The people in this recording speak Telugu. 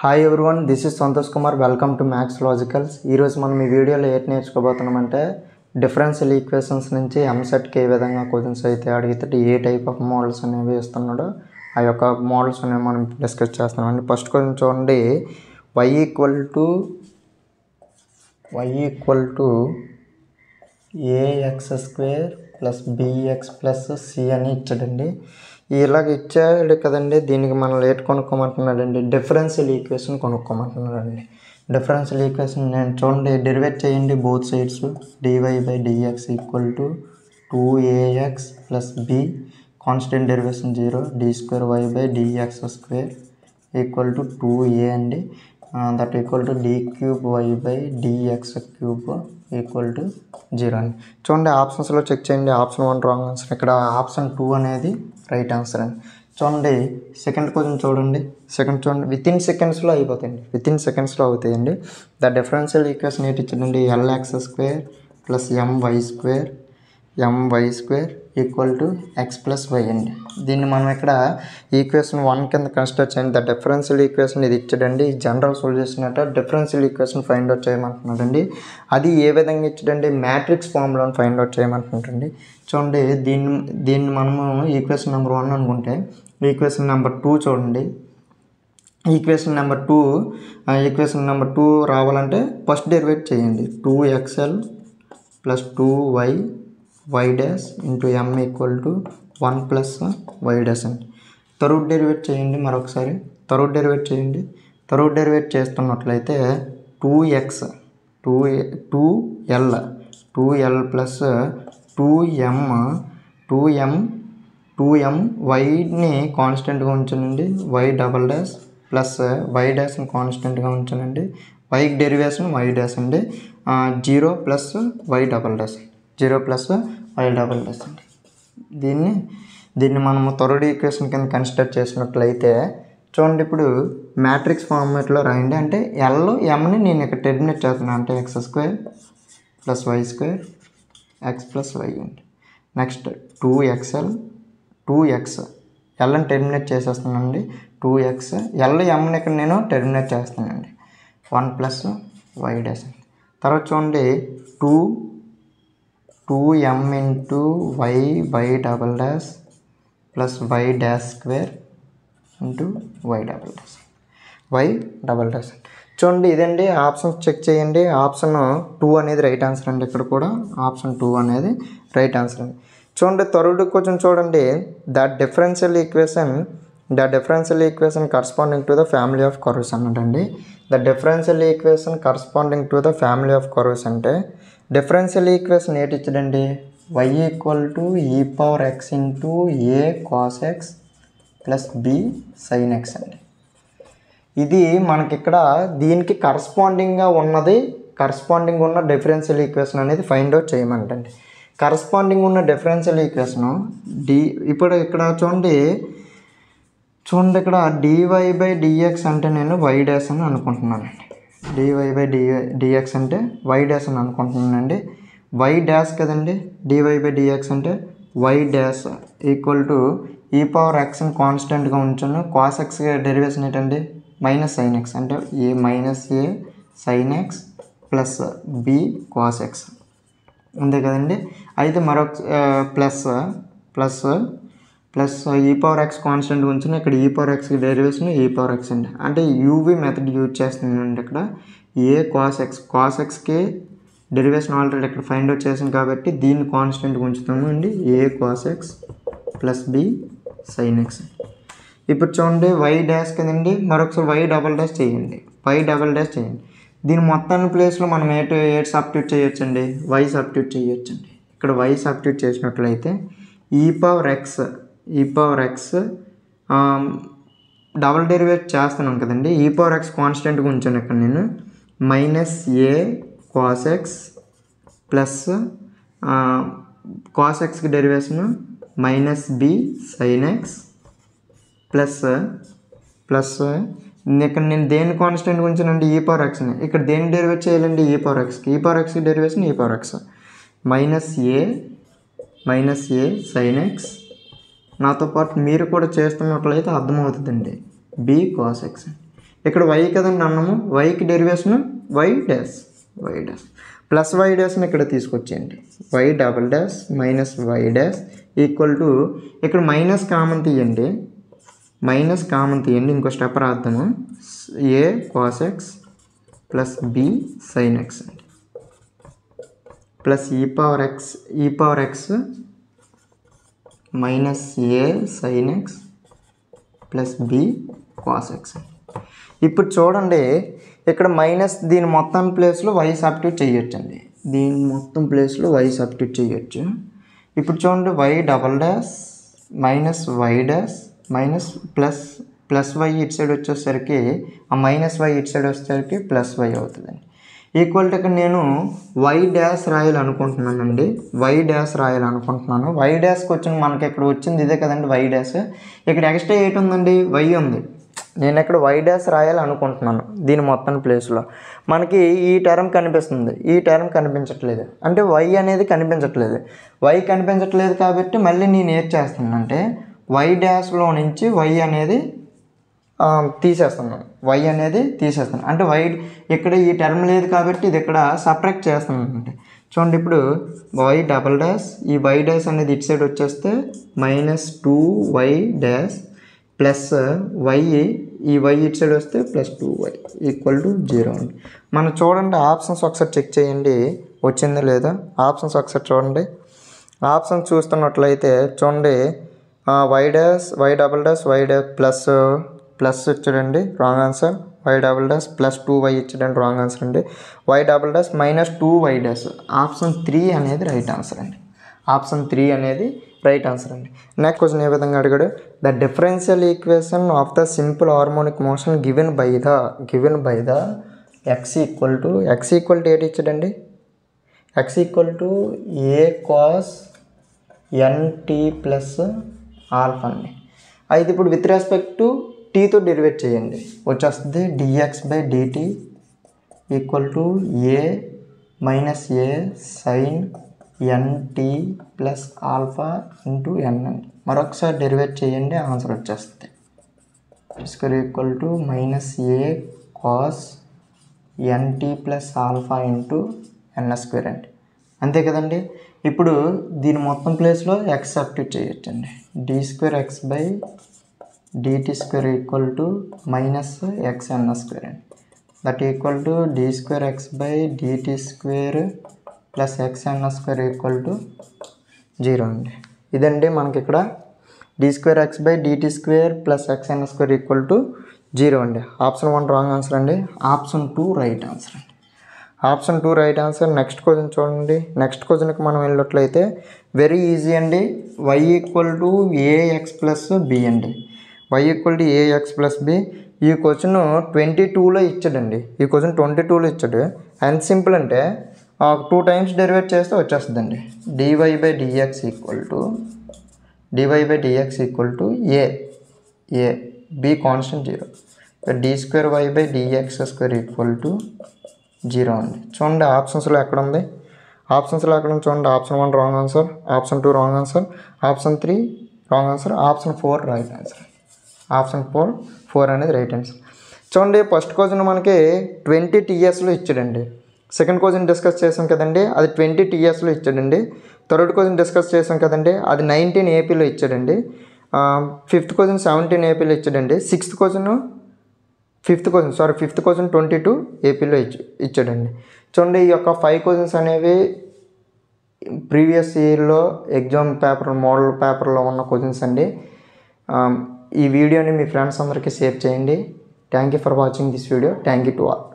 Hi everyone, this is Santosh Kumar. Welcome to maths logicals. ఈరోజు మనం ఈ వీడియోలో ఏంటి నేర్చుకోబోతున్నామంటే డిఫరెన్షియల్ ఈక్వేషన్స్ నుంచి ఎంసెట్కి ఏ విధంగా క్వశ్చన్స్ అయితే అడిగితే ఏ టైప్ ఆఫ్ మోడల్స్ అనేవి ఇస్తున్నాడో ఆ యొక్క మోడల్స్ అనేవి మనం డిస్కస్ చేస్తున్నామండి. ఫస్ట్ క్వశ్చన్ చూడండి, y equal to ax² plus bx plus c అని ఇచ్చాడండి. ఇలాగ ఇచ్చాడు కదండి, దీనికి మనం లేట్ కొనుక్కోమంటున్నాడండి. డిఫరెన్షియల్ ఈక్వేషన్ కొనుక్కోమంటున్నాడండి. డిఫరెన్షియల్ ఈక్వేషన్ నేను చూడండి, డెరివేట్ చేయండి both sides. dy/dx equal to 2ax plus b, constant derivation 0, d²y/dx² equal to 2a అండి. That equal to d³ equal to 0 అండి. చూడండి ఆప్షన్స్లో చెక్ చేయండి. ఆప్షన్ 1 రాంగ్ ఆన్సర్, ఇక్కడ ఆప్షన్ 2 అనేది రైట్ ఆన్సర్ అండి. చూడండి సెకండ్ క్వశ్చన్ చూడండి. వితిన్ సెకండ్స్లో అయిపోతాయండి, వితిన్ సెకండ్స్లో అవుతాయండి. ద డిఫరెన్షియల్ ఈక్వేషన్ ఏంటి ఇచ్చిందండి, lx² plus my² equal to x plus y అండి. దీన్ని మనం ఇక్కడ ఈక్వేషన్ 1 కింద కన్సిడర్ చేయండి. ద డిఫరెన్షియల్ ఈక్వేషన్ ఇది ఇచ్చాడండి. జనరల్ సొల్యూషన్ అంటే డిఫరెన్షియల్ ఈక్వేషన్ ఫైండ్ అవుట్ చేయమంటున్నాడండి. అది ఏ విధంగా ఇచ్చాడండి, మ్యాట్రిక్స్ ఫామ్లో ఫైండ్ అవుట్ చేయమంటున్నాడండి. చూడండి దీన్ని మనము ఈక్వేషన్ నెంబర్ 1 అనుకుంటే, ఈక్వేషన్ నెంబర్ 2 చూడండి. ఈక్వేషన్ నెంబర్ 2 రావాలంటే ఫస్ట్ డెరివేట్ చేయండి. 2xl plus 2y dash into m equal to 1 plus y dash అండి. థర్డ్ డెరివేట్ చేయండి. మరొకసారి థర్డ్ డెరివేట్ చేయండి. థర్డ్ డెరివేట్ చేస్తున్నట్లయితే 2l ప్లస్ 2m వైని కాన్స్టెంట్గా ఉంచనండి. y double dash plus y డాష్ని కాన్స్టెంట్గా ఉంచనండి. వైకి డెరివేషన్ y డాష్ అండి. 0 ప్లస్ y డబల్ డాష్ అండి. దీన్ని మనము థర్డ్ ఈక్వేషన్ కింద కన్సిడర్ చేసినట్లయితే చూడండి, ఇప్పుడు మ్యాట్రిక్స్ ఫార్మేట్లో రాయండి. అంటే mని నేను ఇక్కడ టెర్మినేట్ చేస్తున్నాను, అంటే x² plus y² x plus y అండి. నెక్స్ట్ 2xl 2x ఎల్ని టెర్మినేట్ చేసేస్తున్నానండి. 2x mని ఇక్కడ నేను టెర్మినేట్ చేస్తానండి. 1 ప్లస్ y డాష్ అండి. తర్వాత చూడండి 2m into y double dash plus y dash into y double dash. చూడండి ఇదండి ఆప్షన్స్ చెక్ చేయండి. ఆప్షన్ 2 అనేది రైట్ ఆన్సర్ అండి. ఇక్కడ కూడా ఆప్షన్ 2 అనేది రైట్ ఆన్సర్ అండి. చూడండి థర్డ్ క్వశ్చన్ చూడండి, the differential equation corresponding to the family of curves అన్నట్టండి. The differential equation corresponding to the family of curves అంటే డిఫరెన్షియల్ ఈక్వేషన్ ఏంటి ఇచ్చాడండి, y equal to e⁻x into a cos x plus b sin x అండి. ఇది మనకి ఇక్కడ దీనికి కరస్పాండింగ్ ఉన్న డిఫరెన్షియల్ ఈక్వేషన్ అనేది ఫైండ్ అవుట్ చేయమంటండి. కరస్పాండింగ్ ఉన్న డిఫరెన్షియల్ ఈక్వేషను ఇప్పుడు ఇక్కడ చూడండి ఇక్కడ dy/dx అంటే నేను y డాష్ అని అనుకుంటున్నానండి. dy/dx అంటే y డాష్ అని అనుకుంటున్నానండి. y డాష్ కదండి, dy/dx అంటే y డాష్ ఈక్వల్ టు e⁻xని కాన్స్టెంట్గా ఉంచాను. cos x డెరివేషన్ ఏంటండి, మైనస్ sin x అంటే a sin x plus b cos x ఉంది కదండి. అయితే మరొక ప్లస్ e⁻x కాన్స్టెంట్ ఉంచిన ఇక్కడ e⁻x డెరివేషన్ e⁻x అండి. అంటే యూవీ మెథడ్ యూజ్ చేస్తున్నానండి. ఇక్కడ a cos xకి డెరివేషన్ ఆల్రెడీ ఇక్కడ ఫైండ్ అవుట్ చేసాను కాబట్టి దీన్ని కాన్స్టెంట్గా ఉంచుతాము అండి. a cos x plus b sin x. ఇప్పుడు చూడండి y డాష్ కదండి, మరొకసారి y డబల్ డాష్ చేయండి. దీని మొత్తాన్ని ప్లేస్లో మనం ఏటి సబ్స్టిట్యూట్ చేయొచ్చండి, y సబ్స్టిట్యూట్ చేయొచ్చండి. ఇక్కడ y సబ్స్టిట్యూట్ చేసినట్లయితే e⁻x డబల్ డెరివేట్ చేస్తున్నాం కదండి. e⁻x కాన్స్టెంట్గా ఉంచాను ఇక్కడ నేను. Minus a cos x plus cos xకి derivation minus b sin x plus ఇక్కడ నేను దేని కాన్స్టెంట్ ఉంచానండి, e⁻xని. ఇక్కడ దేన్ని డెరివేట్ చేయాలండి, e⁻xకి derivation e⁻x minus a sin x. నాతో పాటు మీరు కూడా చేస్తున్నట్లయితే అర్థమవుతుందండి, b cos x. ఇక్కడ వై కదండి అన్నాము, వైకి derivation y dash plus y డాష్ని ఇక్కడ తీసుకొచ్చేయండి. Y double dash minus why dash equal to ఇక్కడ మైనస్ కామన్ తీయండి, ఇంకో స్టెప్ రాద్దాము. A cos x plus b sine x అండి plus e power x minus a sine x plus b cos x. ఇప్పుడు చూడండి ఇక్కడ మైనస్ దీని మొత్తం ప్లేస్లో వై సబ్స్టిట్యూట్ చేయొచ్చండి, ఇప్పుడు చూడండి Y double dash minus why dash minus plus Y ఇటు సైడ్ వచ్చేసరికి ఆ మైనస్ వై ఇటు సైడ్ వచ్చేసరికి ప్లస్ వై అవుతుందండి. ఈక్వల్ టు ఇక్కడ నేను వై డాష్ రాయాలనుకుంటున్నానండి, వై డాష్కి వచ్చిన మనకి ఇక్కడ వచ్చింది ఇదే కదండి వై డాష్. ఇక్కడ ఎక్స్ట్రా ఏంటి ఉందండి, వై ఉంది. నేను ఇక్కడ వై డాష్ రాయాలనుకుంటున్నాను దీని మొత్తం ప్లేస్లో. మనకి ఈ టర్మ్ కనిపిస్తుంది, ఈ టర్మ్ కనిపించట్లేదు, అంటే వై అనేది కనిపించట్లేదు. కాబట్టి మళ్ళీ నేను ఏం చేస్తానంటే వై డాష్లో నుంచి వై అనేది తీసేస్తాను, అంటే వై ఇక్కడ ఈ టర్మ్ లేదు కాబట్టి ఇది ఇక్కడ సపరేట్ చేస్తాను అంటే. చూడండి ఇప్పుడు వై డబల్ డాష్, ఈ వై డాష్ అనేది ఇటు సైడ్ వచ్చేస్తే minus 2y dash plus y, ఈ వై ఇటు సైడ్ వస్తే ప్లస్ 2y ఈక్వల్ టు 0 అండి. మనం చూడండి ఆప్షన్స్ ఒకసారి చెక్ చేయండి వచ్చిందా లేదా. ఆప్షన్స్ ఒకసారి చూడండి, ఆప్షన్స్ చూస్తున్నట్లయితే చూడండి y dash, y double dash, y dash plus ఇచ్చాడండి wrong answer. Y double dash plus 2y ఇచ్చాడండి రాంగ్ ఆన్సర్ అండి. Y double dash minus 2y dash option 3 అనేది రైట్ ఆన్సర్ అండి. నెక్స్ట్ క్వశ్చన్ ఏ విధంగా అడిగాడు, the differential equation of the simple harmonic motion given by the x equal to ఏంటి ఇచ్చాడండి, x equal to a cos nt plus alpha అండి. అయితే ఇప్పుడు విత్ రెస్పెక్ట్ టు టీతో డెరివేట్ చేయండి, వచ్చేస్తుంది dx by dt equal to a minus a sine nt plus alpha into n అండి. మరొకసారి డెరివేట్ చేయండి, ఆన్సర్ వచ్చేస్తుంది square equal to minus a cos nt plus alpha into n square అండి. అంతే కదండి. ఇప్పుడు దీని మొత్తం ప్లేస్లో ఎక్స్ సబ్స్టిట్యూట్ చేయొచ్చండి. D square x by dt square equal to minus x n square అండి. That equal to d square x by dt square plus x n square equal to 0 అండి. ఇదండి మనకి ఇక్కడ d square x by dt square plus x n square equal to 0 అండి. ఆప్షన్ 1 రాంగ్ ఆన్సర్ అండి, ఆప్షన్ 2 రైట్ ఆన్సర్ అండి. నెక్స్ట్ క్వశ్చన్ చూడండి. నెక్స్ట్ క్వశ్చన్కి మనం వెళ్ళినట్లయితే వెరీ ఈజీ అండి. Y equal to ax plus b అండి. Y equal to ax plus b. ఈ క్వశ్చన్ 22లో ఇచ్చాడండి, అండ్ సింపుల్ అంటే 2 టైమ్స్ డెరివేట్ చేస్తే వచ్చేస్తుందండి. DY by dx equal to a b constant 0, d square y by dx square equal to 0 అండి. చూడండి ఆప్షన్స్లో ఎక్కడ ఉంది, చూడండి option 1 wrong answer, option 2 wrong answer, option 3 wrong answer, option 4 right answer. Option 4 అనేది రైట్ ఆన్సర్. చూడండి ఫస్ట్ క్వశ్చన్ మనకి 20 TSలో ఇచ్చాడండి. సెకండ్ క్వశ్చన్ డిస్కస్ చేసాం కదండి, అది 20 TSలో ఇచ్చాడండి. థర్డ్ క్వశ్చన్ డిస్కస్ చేసాం కదండి, అది 19 APలో ఇచ్చాడండి. ఫిఫ్త్ క్వశ్చన్ 17 APలో ఇచ్చాడండి. ఫిఫ్త్ క్వశ్చన్ 22 APలో ఇచ్చాడండి. చూడండి ఈ యొక్క 5 క్వశ్చన్స్ అనేవి ప్రీవియస్ ఇయర్లో ఎగ్జామ్ పేపర్ మోడల్ పేపర్లో ఉన్న క్వశ్చన్స్ అండి. ఈ వీడియోని మీ ఫ్రెండ్స్ అందరికీ షేర్ చేయండి. Thank you for watching this video. Thank you to all.